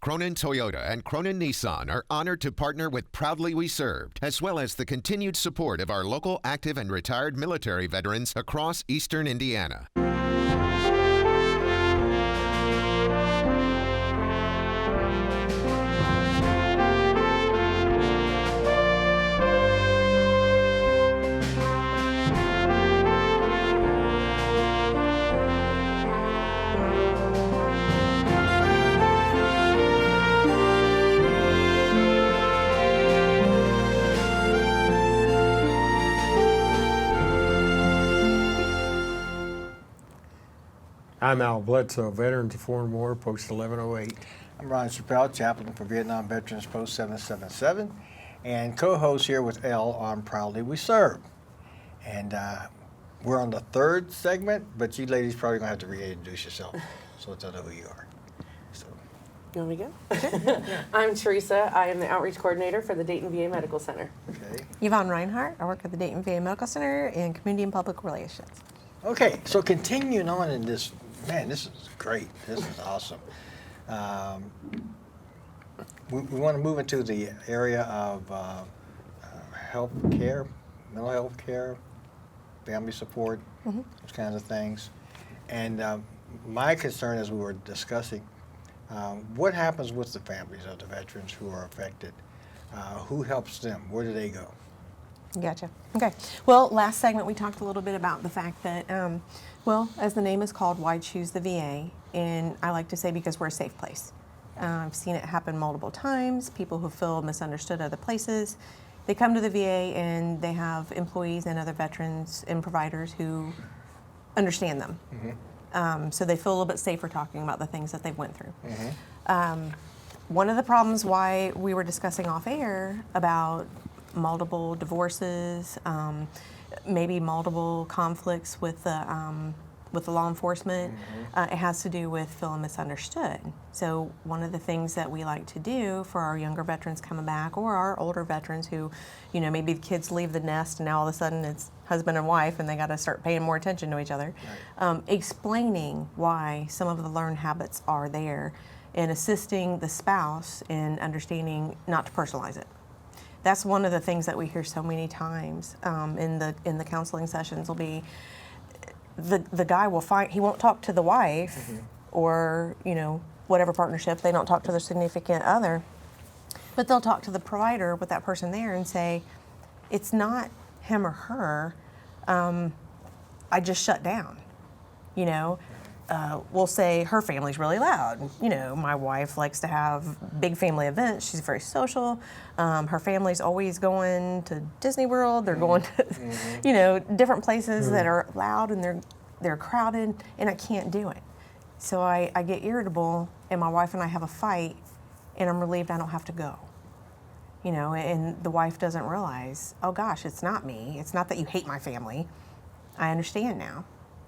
Cronin Toyota and Cronin Nissan are honored to partner with Proudly We Served, as well as the continued support of our local active and retired military veterans across eastern Indiana. I'm Al Bledsoe, Veterans of Foreign War, Post 1108. I'm Ron Chappell, Chaplain for Vietnam Veterans, Post 777, and co-host here with L on Proudly We Serve. And we're on the third segment, but you ladies probably going to have to reintroduce yourself so let's know who you are. So. You want me to go? I'm Teresa. I am the Outreach Coordinator for the Dayton VA Medical Center. Okay. Yvonne Rhinehart. I work at the Dayton VA Medical Center in Community and Public Relations. Okay, so continuing on in this, man, this is great. This is awesome. We want to move into the area of health care, mental health care, family support, those kinds of things. And my concern, as we were discussing, what happens with the families of the veterans who are affected? Who helps them? Where do they go? Gotcha. Okay. Well, last segment we talked a little bit about the fact that, well, as the name is called, why choose the VA? And I like to say because we're a safe place. I've seen it happen multiple times. People who feel misunderstood other places, they come to the VA and they have employees and other veterans and providers who understand them. So they feel a little bit safer talking about the things that they've went through. One of the problems why we were discussing off air about multiple divorces, maybe multiple conflicts with the law enforcement, it has to do with feeling misunderstood. So one of the things that we like to do for our younger veterans coming back, or our older veterans who, you know, maybe the kids leave the nest and now all of a sudden it's husband and wife and they got to start paying more attention to each other, explaining why some of the learned habits are there and assisting the spouse in understanding not to personalize it. That's one of the things that we hear so many times in the counseling sessions will be the guy will find, he won't talk to the wife or, you know, whatever partnership, they don't talk to their significant other, but they'll talk to the provider with that person there and say, it's not him or her, I just shut down, you know. We'll say her family's really loud. You know, my wife likes to have big family events. She's very social. Her family's always going to Disney World. They're going to, you know, different places that are loud and they're crowded, and I can't do it. So I get irritable, and my wife and I have a fight, and I'm relieved I don't have to go. You know, and the wife doesn't realize, oh gosh, it's not me. It's not that you hate my family. I understand now.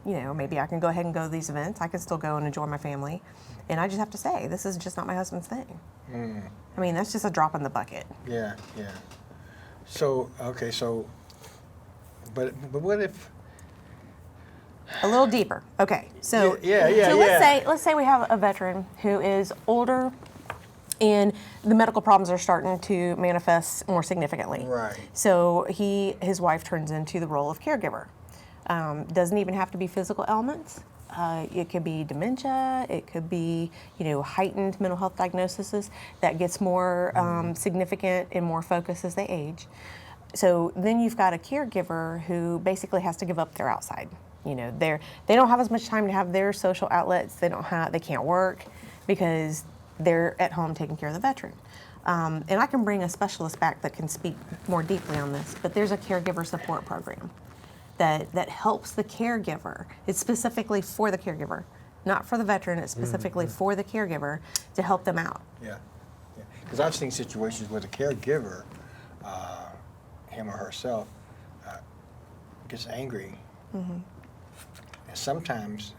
You know, maybe I can go ahead and go to these events. I can still go and enjoy my family. And I just have to say, this is just not my husband's thing. I mean, that's just a drop in the bucket. Yeah, yeah. So, okay, so, but what if? A little deeper. Okay, so, so yeah. let's say we have a veteran who is older and the medical problems are starting to manifest more significantly. Right. So his wife turns into the role of caregiver. Doesn't even have to be physical ailments. It could be dementia. It could be, you know, heightened mental health diagnoses that gets more significant and more focused as they age. So then you've got a caregiver who basically has to give up their outside. You know, they don't have as much time to have their social outlets. They can't work because they're at home taking care of the veteran. And I can bring a specialist back that can speak more deeply on this. But there's a caregiver support program that helps the caregiver. It's specifically for the caregiver, not for the veteran. It's specifically for the caregiver to help them out. Yeah, yeah. Because I've seen situations where the caregiver, him or herself, gets angry, and sometimes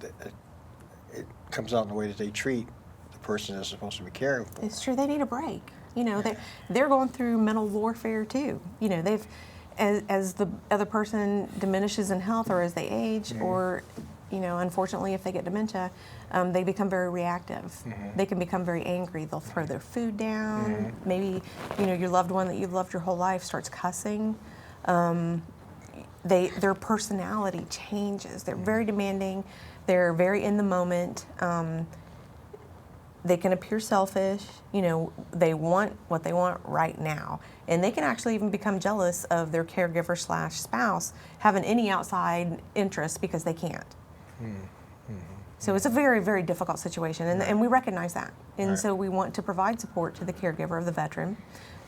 it comes out in the way that they treat the person that's supposed to be caring for. It's true. They need a break. You know, they're going through mental warfare too. You know, they've. As the other person diminishes in health or as they age or, unfortunately, if they get dementia, they become very reactive. They can become very angry. They'll throw their food down. Maybe, your loved one that you've loved your whole life starts cussing. Their personality changes. They're very demanding. They're very in the moment. They can appear selfish. They want what they want right now. And they can actually even become jealous of their caregiver / spouse having any outside interest because they can't. So it's a very, very difficult situation, and we recognize that. And so we want to provide support to the caregiver of the veteran.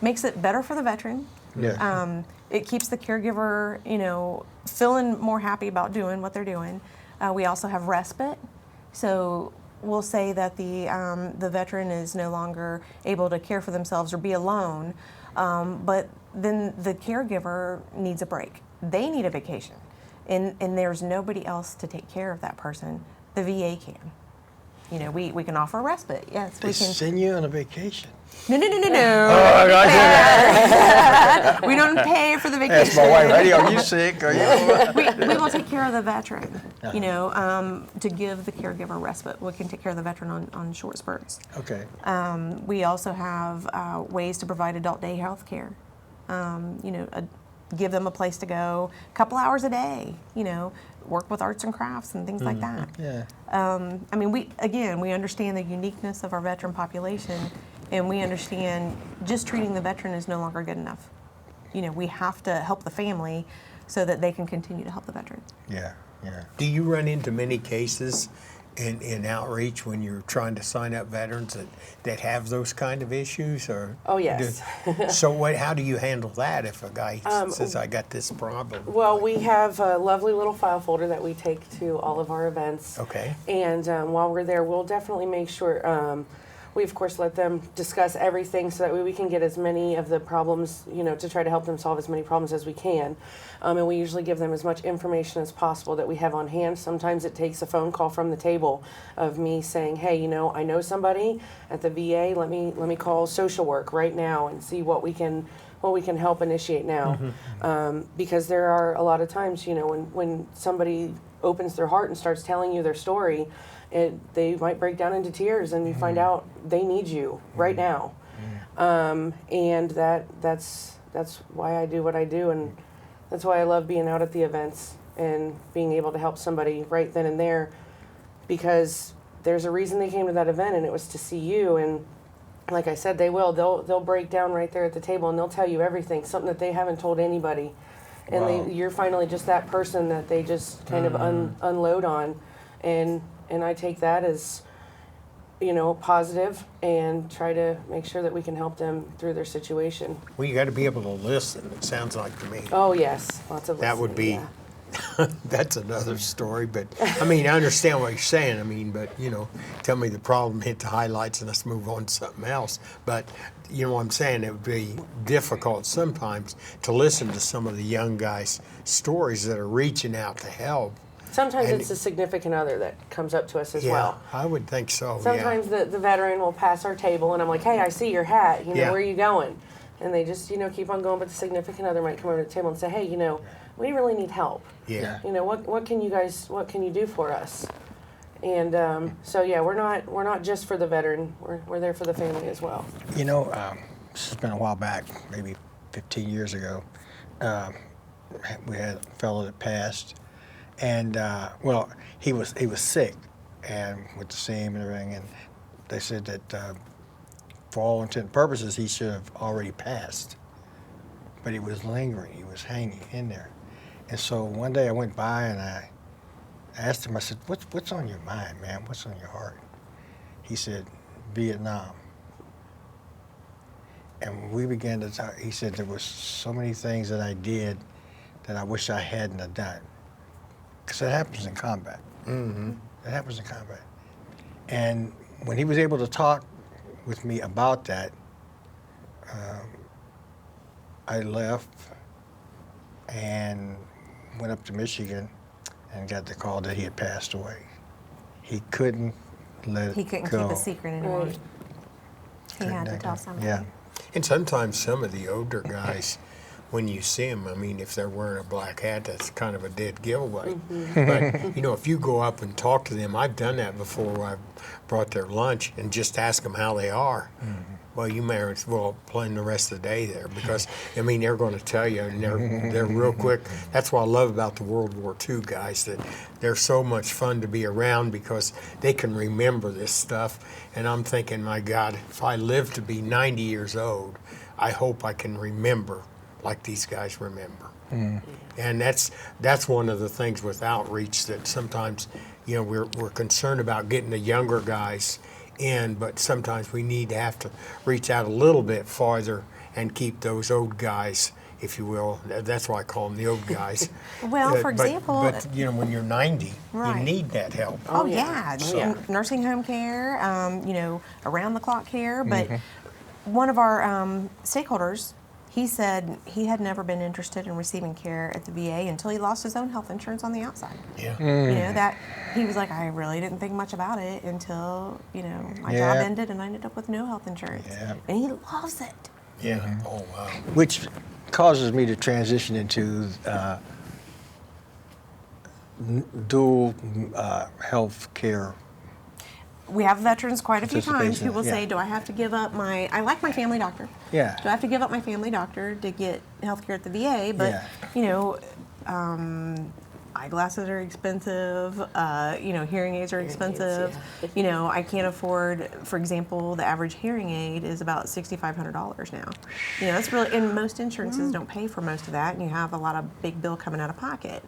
Makes it better for the veteran. Yeah. It keeps the caregiver, feeling more happy about doing what they're doing. We also have respite. So we'll say that the veteran is no longer able to care for themselves or be alone, but then the caregiver needs a break. They need a vacation, and there's nobody else to take care of that person. The VA can. We can offer a respite. Yes, They we can. send you on a vacation. No. Oh, We don't pay for the vacation. Ask my wife, hey, are you sick? Are you? We will take care of the veteran, to give the caregiver respite. We can take care of the veteran on short spurts. Okay. We also have ways to provide adult day health care. Give them a place to go, a couple hours a day, work with arts and crafts and things like that. Yeah. We understand the uniqueness of our veteran population, and we understand just treating the veteran is no longer good enough. We have to help the family so that they can continue to help the veteran. Yeah. Yeah. Do you run into many cases in outreach when you're trying to sign up veterans that have those kind of issues? Or Oh, yes. How do you handle that if a guy says, I got this problem? Well, we have a lovely little file folder that we take to all of our events. Okay. And while we're there, we'll definitely make sure, we of course let them discuss everything so that way we can get as many of the problems, to try to help them solve as many problems as we can. And we usually give them as much information as possible that we have on hand. Sometimes it takes a phone call from the table of me saying, hey, I know somebody at the VA, let me call social work right now and see what we can help initiate now. Because there are a lot of times, when somebody opens their heart and starts telling you their story, they might break down into tears, and you find out they need you right now. And that's why I do what I do, and that's why I love being out at the events and being able to help somebody right then and there, because there's a reason they came to that event, and it was to see you. And like I said, they'll break down right there at the table, and they'll tell you everything, something that they haven't told anybody. And Wow. you're finally just that person that they just kind of unload on, and I take that as positive, and try to make sure that we can help them through their situation. Well, you got to be able to listen, it sounds like to me. Oh yes, lots of That would listening, be, yeah. that's another story, but, I understand what you're saying, but, tell me the problem, hit the highlights, and let's move on to something else. But, you know what I'm saying, it would be difficult sometimes to listen to some of the young guys' stories that are reaching out to help. Sometimes And- it's a significant other that comes up to us as Yeah, well. I would think so, Sometimes the veteran will pass our table, and I'm like, hey, I see your hat, Yeah. where are you going? And they just, keep on going, but the significant other might come over to the table and say, hey, we really need help. Yeah. What can you do for us? And we're not just for the veteran, we're there for the family as well. This has been a while back, maybe 15 years ago. We had a fellow that passed, and he was sick, and went to see him and everything, and they said that for all intent and purposes he should have already passed, but he was lingering, he was hanging in there. And so one day I went by and I asked him, I said, what's on your mind, man? What's on your heart? He said, Vietnam. And we began to talk. He said there was so many things that I did that I wish I hadn't have done. Because it happens in combat. Mm-hmm. It happens in combat. And when he was able to talk with me about that, I left and went up to Michigan and got the call that he had passed away. He couldn't let it go. He couldn't keep a secret anymore. Right. He had to tell somebody. Yeah. And sometimes some of the older guys when you see them. I mean, if they're wearing a black hat, that's kind of a dead giveaway. But, you know, if you go up and talk to them, I've done that before where I've brought their lunch and just ask them how they are. Well, you may as well plan the rest of the day there because, I mean, they're going to tell you, and they're real quick. That's what I love about the World War II guys, that they're so much fun to be around because they can remember this stuff. And I'm thinking, my God, if I live to be 90 years old, I hope I can remember like these guys remember. And that's one of the things with outreach that sometimes, you know, we're concerned about getting the younger guys in, but sometimes we need to have to reach out a little bit farther and keep those old guys, if you will. That's why I call them the old guys. Well, for example, but you know, when you're 90, Right. you need that help. Oh yeah, yeah. nursing home care, you know, around the clock care. But one of our stakeholders, he said he had never been interested in receiving care at the VA until he lost his own health insurance on the outside. Yeah. You know, that he was like, I really didn't think much about it until, you know, my job ended and I ended up with no health insurance. Yeah. And he loves it. Yeah. Oh wow. Which causes me to transition into dual health care. We have veterans quite a few times Participation, who will say, yeah. do I have to give up I like my family doctor. Yeah. Do I have to give up my family doctor to get health care at the VA? But, Yeah. you know, eyeglasses are expensive, you know, hearing aids are expensive. You know, I can't afford, for example, the average hearing aid is about $6,500 now. You know, that's really, and most insurances don't pay for most of that, and you have a lot of big bill coming out of pocket.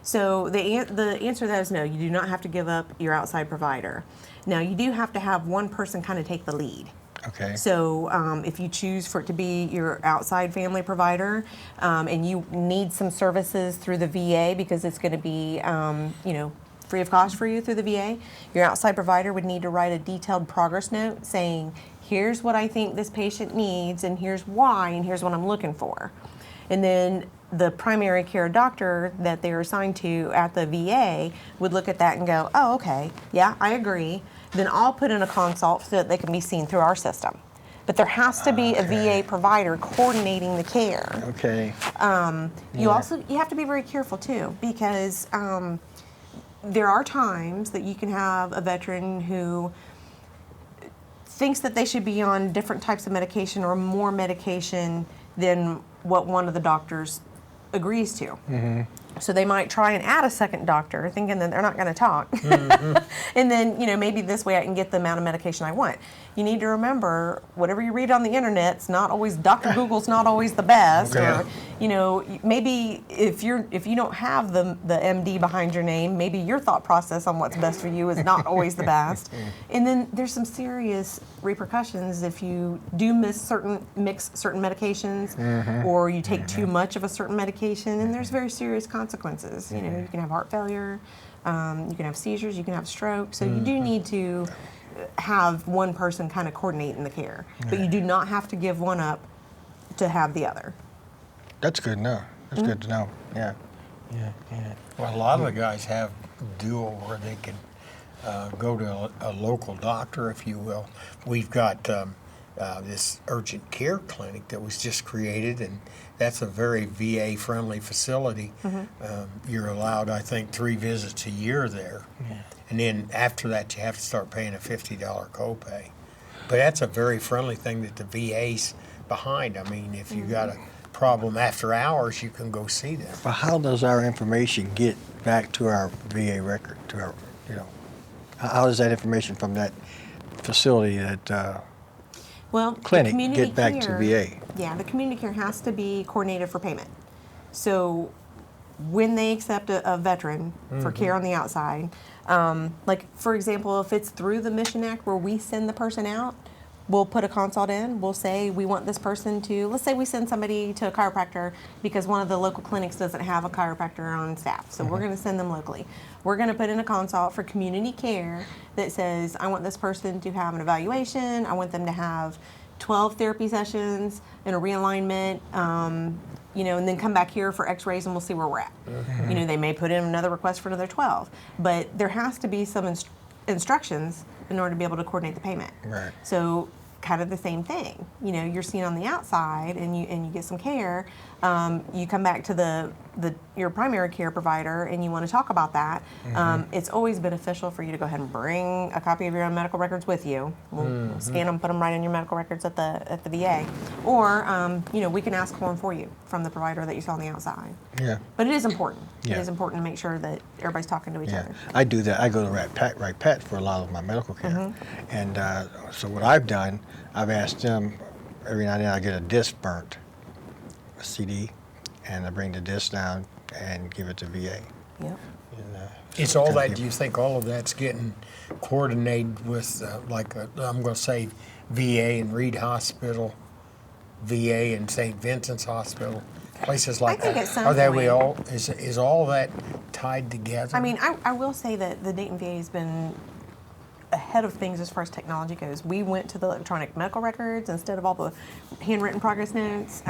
So the answer to that is no, you do not have to give up your outside provider. Now, you do have to have one person kind of take the lead. Okay. So if you choose for it to be your outside family provider and you need some services through the VA because it's going to be, you know, free of cost for you through the VA, your outside provider would need to write a detailed progress note saying, here's what I think this patient needs and here's why and here's what I'm looking for. And then the primary care doctor that they're assigned to at the VA would look at that and go, oh, okay, yeah, I agree. Then I'll put in a consult so that they can be seen through our system. But there has to be a VA provider coordinating the care. Okay. You have to be very careful too, because there are times that you can have a veteran who thinks that they should be on different types of medication or more medication than what one of the doctors agrees to. So they might try and add a second doctor thinking that they're not going to talk. And then, you know, maybe this way I can get the amount of medication I want. You need to remember, whatever you read on the internet's not always, Dr. Google's not always the best. Okay. Or, you know, maybe if you don't have the MD behind your name, maybe your thought process on what's best for you is not always the best. And then there's some serious repercussions if you do mix certain medications or you take too much of a certain medication, and there's very serious consequences. You know, you can have heart failure, you can have seizures, you can have stroke. So you do need to have one person kind of coordinating the care, but you do not have to give one up to have the other. That's good to know. That's good to know. Yeah. Well, a lot of the guys have dual where they can go to a local doctor, if you will. We've got this urgent care clinic that was just created, and that's a very VA-friendly facility. You're allowed, I think, 3 visits a year there. And then after that, you have to start paying a $50 copay. But that's a very friendly thing that the VA's behind. I mean, if you got a problem after hours, you can go see them. But how does our information get back to our VA record? To our, you know, how does that information from that facility, that Well, clinic, the community get back care, to VA? Yeah, the community care has to be coordinated for payment. So when they accept a veteran for care on the outside, like for example, if it's through the Mission Act where we send the person out, we'll put a consult in. We'll say we want this person to, let's say we send somebody to a chiropractor because one of the local clinics doesn't have a chiropractor on staff. So we're going to send them locally. We're going to put in a consult for community care that says, I want this person to have an evaluation. I want them to have 12 therapy sessions and a realignment, you know, and then come back here for x-rays and we'll see where we're at. You know, they may put in another request for another 12, but there has to be some instructions in order to be able to coordinate the payment. Right. So kind of the same thing. You know, you're seen on the outside and you get some care. You come back to your primary care provider and you want to talk about that. It's always beneficial for you to go ahead and bring a copy of your own medical records with you. We'll scan them, put them right in your medical records at the VA, or you know, we can ask for them for you from the provider that you saw on the outside. Yeah. But it is important. Yeah. It is important to make sure that everybody's talking to each other. I do that. I go to Right Pat for a lot of my medical care. And so what I've done, I've asked them, every now and then I get a disc burnt, a CD, and I bring the disc down and give it to VA. Yep. And, It's all that, do you think all of that's getting coordinated with, I'm going to say VA and Reed Hospital, VA and St. Vincent's Hospital, places like I think that? at some Are they point- all, is all that tied together? I mean, I will say that the Dayton VA has been ahead of things as far as technology goes. We went to the electronic medical records instead of all the handwritten progress notes.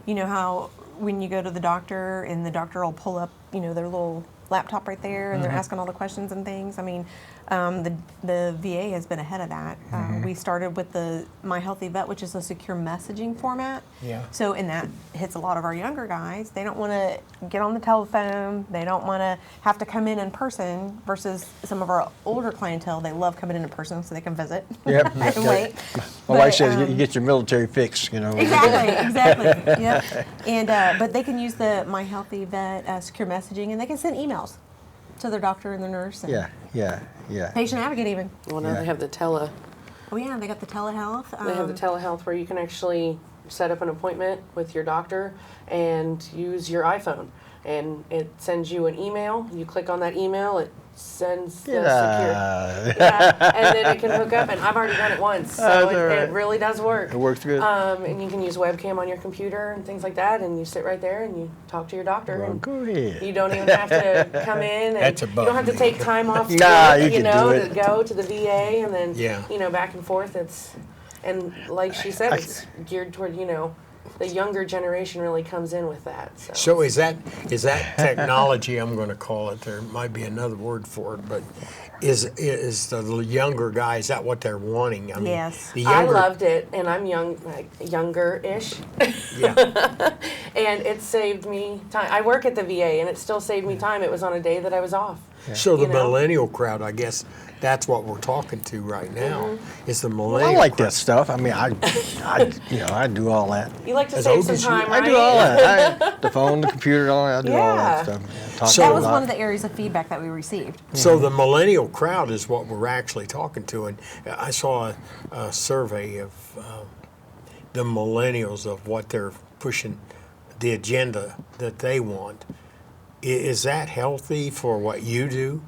You know how when you go to the doctor and the doctor will pull up, you know, their little laptop right there and they're asking all the questions and things. I mean, the VA has been ahead of that. We started with the My Healthy Vet, which is a secure messaging format. Yeah. So, and that hits a lot of our younger guys. They don't want to get on the telephone. They don't want to have to come in person versus some of our older clientele. They love coming in person so they can visit Yep. and wait. My wife But, says you get your military fix, you know. Exactly. Yep. And but they can use the My Healthy Vet secure messaging, and they can send emails to their doctor and their nurse. And Yeah. Patient advocate even. Well, now they have the Oh yeah, they got the telehealth. They have the telehealth where you can actually set up an appointment with your doctor and use your iPhone. And it sends you an email. You click on that email, it sends the secure. Yeah, and then it can hook up. And I've already done it once, so it really does work. It works good. And you can use webcam on your computer and things like that. And you sit right there and you talk to your doctor. Well, and go ahead. You don't even have to come in, and That's you above don't have to me. take time off Nah, work, you can know, do it. to go to the VA and then, Yeah. you know, back and forth. And like she said, it's geared toward, you know, the younger generation really comes in with that. So is that technology, I'm going to call it, there might be another word for it, but is the younger guy, is that what they're wanting? I mean, Yes. the I younger, loved it, and I'm young, like younger-ish, yeah. and it saved me time. I work at the VA, and it still saved me time. It was on a day that I was off. So the You know? millennial crowd, I guess that's what we're talking to right now, is the millennial I like crowd. that stuff. I mean, I do all that. You like to As save old some as you- time, I right? do all that. The phone, the computer, all that. I do all that Yeah. stuff. Yeah, talk So- That to was a lot. one of the areas of feedback that we received. So the millennial crowd is what we're actually talking to, and I saw a survey of the millennials of what they're pushing, the agenda that they want. Is that healthy for what you do?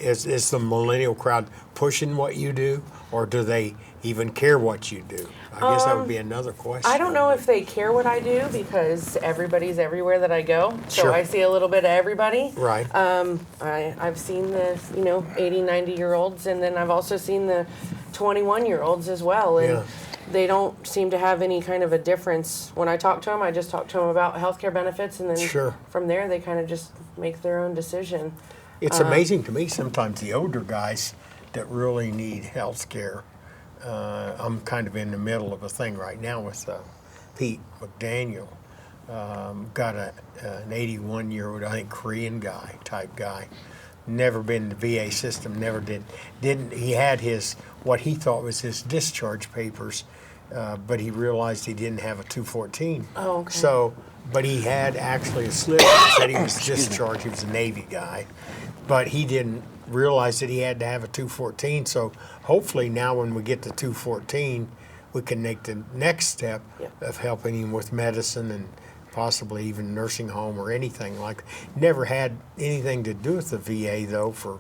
Is the millennial crowd pushing what you do, or do they even care what you do? I guess that would be another question. I don't know if they care what I do because everybody's everywhere that I go. So Sure. I see a little bit of everybody. Right. I've seen the, 80, 90-year-olds, and then I've also seen the 21-year-olds as well. And Yeah. they don't seem to have any kind of a difference. When I talk to them, I just talk to them about healthcare benefits, and then Sure. from there they kind of just make their own decision. It's amazing to me sometimes the older guys that really need health care. I'm kind of in the middle of a thing right now with Pete McDaniel. Got an 81-year-old, I think, Korean type guy. Never been in the VA system, never didn't. He had what he thought was his discharge papers, but he realized he didn't have a 214. Oh, okay. So, but he had actually a slip that said he was discharged. He was a Navy guy, but he didn't realize that he had to have a 214. So hopefully now when we get to 214, we can make the next step of helping him with medicine and possibly even nursing home or anything like. Never had anything to do with the VA though for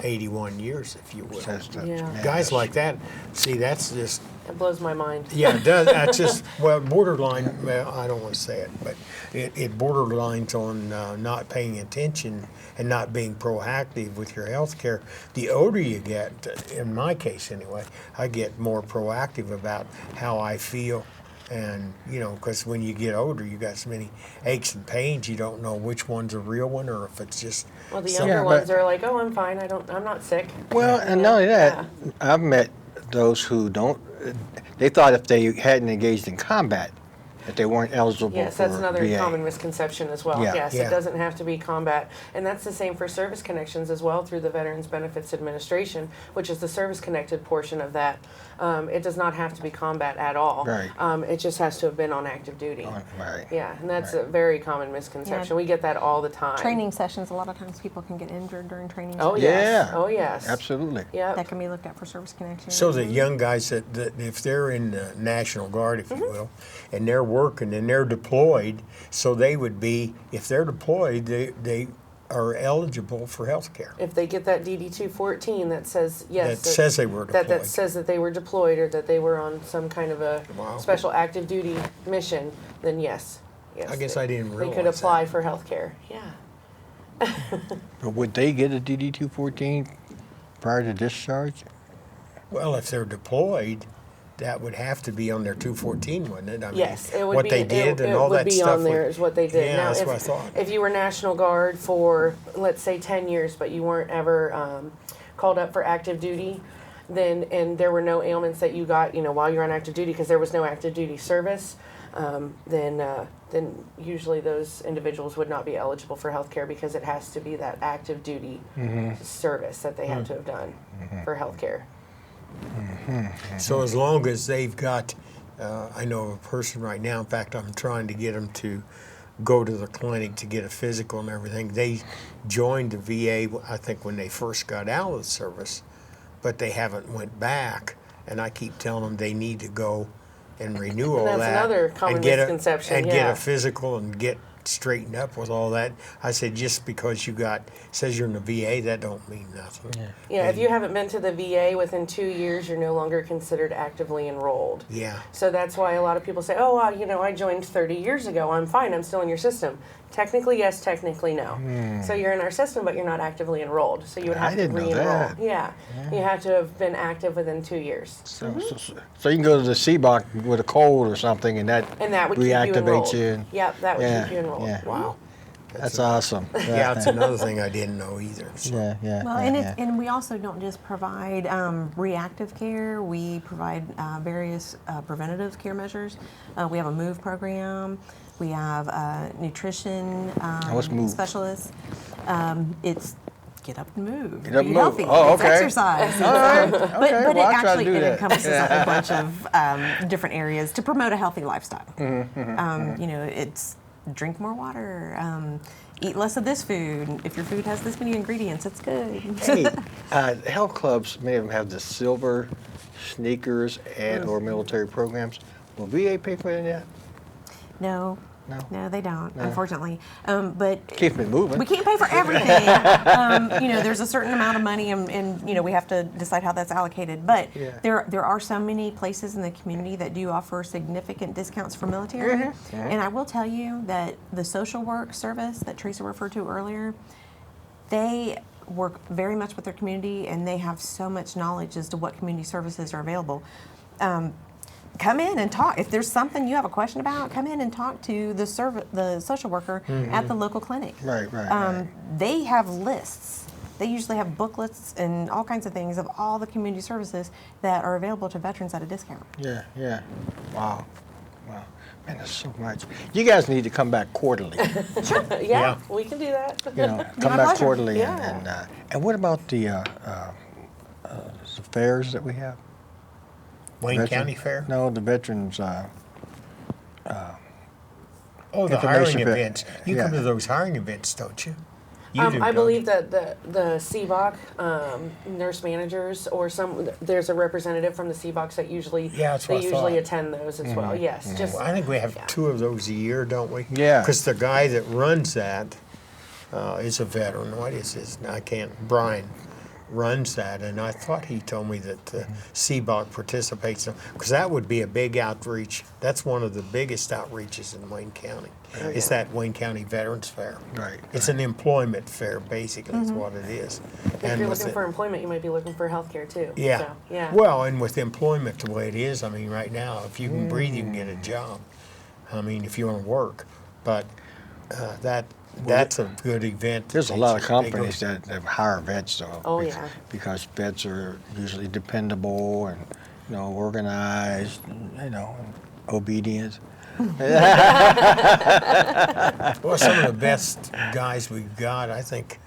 81 years, if you will. Yeah. Guys like that, see, that's just, It blows my mind. yeah, it does. That's just, well, borderline, well, I don't want to say it, but it borderlines on not paying attention and not being proactive with your health care. The older you get, in my case anyway, I get more proactive about how I feel. And, because when you get older, you got so many aches and pains, you don't know which one's a real one or if it's just Well, the some- younger Yeah, but- ones are like, "Oh, I'm fine. I'm not sick." Well, and not only that, I've met those who don't, they thought if they hadn't engaged in combat, that they weren't eligible Yes, for that's another VA. common misconception as well. Yeah. Yes, Yeah. it doesn't have to be combat. And that's the same for service connections as well through the Veterans Benefits Administration, which is the service-connected portion of that. It does not have to be combat at all. Right. It just has to have been on active duty. Right. Yeah, and that's Right. a very common misconception. Yeah. We get that all the time. Training sessions, a lot of times people can get injured during training Oh, sessions. yes. Yeah. Oh, yes. Absolutely. Yep. That can be looked at for service connection. So that young guys that if they're in the National Guard, if you will, and they're working and they're deployed, so they would be, if they're deployed, they are eligible for health care. If they get that DD 214 that says, yes. That says they were That deployed. says that they were deployed or that they were on some kind of a Wow. special active duty mission, then yes. Yes. I guess I didn't They realize could apply that. for health care. Yeah. But would they get a DD 214 prior to discharge? Well, if they're deployed, that would have to be on their 214, wouldn't it? I mean, Yes, it would what be. they did and it all would that be stuff. on there would- is what they did. Yeah, Now, that's if, what I thought. If you were National Guard for, let's say, 10 years, but you weren't ever called up for active duty, and there were no ailments that you got, while you're on active duty, because there was no active duty service, then usually those individuals would not be eligible for health care because it has to be that active duty service that they have to have done for health care. So as long as they've got, I know of a person right now, in fact, I'm trying to get them to go to the clinic to get a physical and everything. They joined the VA, I think, when they first got out of the service, but they haven't went back. And I keep telling them they need to go and renew all that's that. another common and get misconception, and get yeah. a physical and get straightened up with all that. I said, just because says you're in the VA, that don't mean nothing. Yeah, if you haven't been to the VA within 2 years, you're no longer considered actively enrolled. Yeah. So that's why a lot of people say, oh, I joined 30 years ago. I'm fine. I'm still in your system. Technically, yes. Technically, no. So you're in our system, but you're not actively enrolled. So you would I have to didn't know re-enroll. that. Yeah. You have to have been active within 2 years. So you can go to the CBOC with a cold or something, and that would keep you reactivates enrolled. you. Yep, that would Yeah, keep you enrolled. yeah. Wow. That's awesome. Yeah, it's another thing I didn't know either. So. Yeah. Well, and we also don't just provide reactive care. We provide various preventative care measures. We have a MOVE program. We have nutrition what's MOVE? specialists. It's get up and move. Get up be and move. healthy. Oh, It's okay. exercise. All right. But Okay. it Well, I'll try to actually do that. encompasses a whole bunch of different areas to promote a healthy lifestyle. It's drink more water. Eat less of this food. If your food has this many ingredients, it's good. Hey, health clubs, many of them have the silver sneakers and or military programs. Will VA pay for any of that? No. No? No, they don't, unfortunately. But Keep it moving. we can't pay for everything. There's a certain amount of money, and we have to decide how that's allocated. But Yeah. there are so many places in the community that do offer significant discounts for military. And I will tell you that the social work service that Teresa referred to earlier, they work very much with their community, and they have so much knowledge as to what community services are available. Come in and talk. If there's something you have a question about, come in and talk to the social worker at the local clinic. Right. They have lists. They usually have booklets and all kinds of things of all the community services that are available to veterans at a discount. Yeah. Wow. Man, there's so much. You guys need to come back quarterly. Yeah, we can do that. Come my back pleasure. quarterly. Yeah. And what about the fairs that we have? Wayne Veteran- County Fair? No, the veterans. Oh, the Information hiring fair. events. You Yeah. come to those hiring events, don't you? You do, I don't believe you? that the CBOC nurse managers or there's a representative from the CBOCs that usually Yeah, that's what they I usually thought. attend those as well. Yes, just Well, I think we have 2 of those a year, don't we? Yeah. Because the guy that runs that is a veteran. What is his? Brian runs that, and I thought he told me that CBOC participates in, because that would be a big outreach. That's one of the biggest outreaches in Wayne County. It's that Wayne County Veterans Fair. Right, It's an employment fair, basically, is what it is. if you're with looking for employment, you might be looking for healthcare too. yeah. So, yeah. Well, and with employment the way it is, I mean, right now, if you can breathe, you can get a job. I mean, if you want to work. But that's a good event. There's a lot of They go- companies that hire vets, though. Oh, yeah. Because vets are usually dependable and organized, obedient. Well, some of the best guys we've got, I think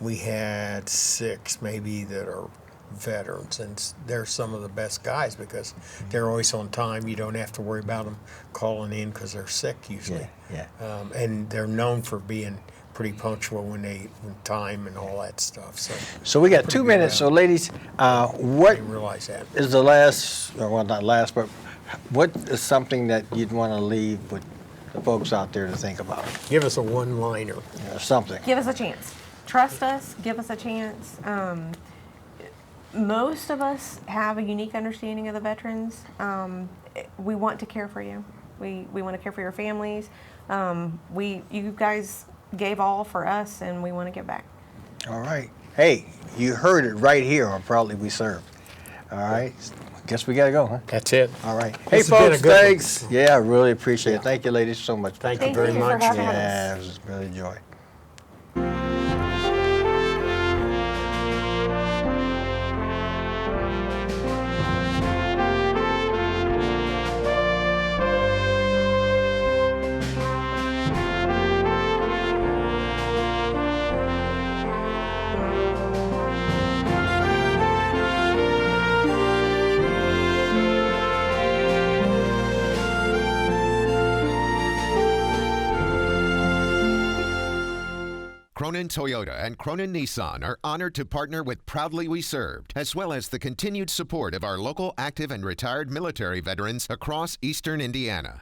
we had 6 maybe that are veterans, and they're some of the best guys because they're always on time. You don't have to worry about them calling in because they're sick usually. Yeah. And they're known for being pretty punctual when time and all that stuff. So we got 2 minutes. So ladies, what They realize that. is the last, or well, not last, but what is something that you'd want to leave with the folks out there to think about? Give us a one-liner. Something. Give us a chance. Trust us. Give us a chance. Most of us have a unique understanding of the veterans. We want to care for you. We want to care for your families. You guys gave all for us, and we want to give back. All right. Hey, you heard it right here on Proudly We Serve. All right. Guess we got to go, huh? That's it. All right. This Hey, has been a folks, good one. thanks. Yeah, I really appreciate it. Thank you, ladies, so much. Thank you Thank very you for much. having us. Yeah, it was really a joy. Cronin Toyota and Cronin Nissan are honored to partner with Proudly We Served, as well as the continued support of our local active and retired military veterans across eastern Indiana.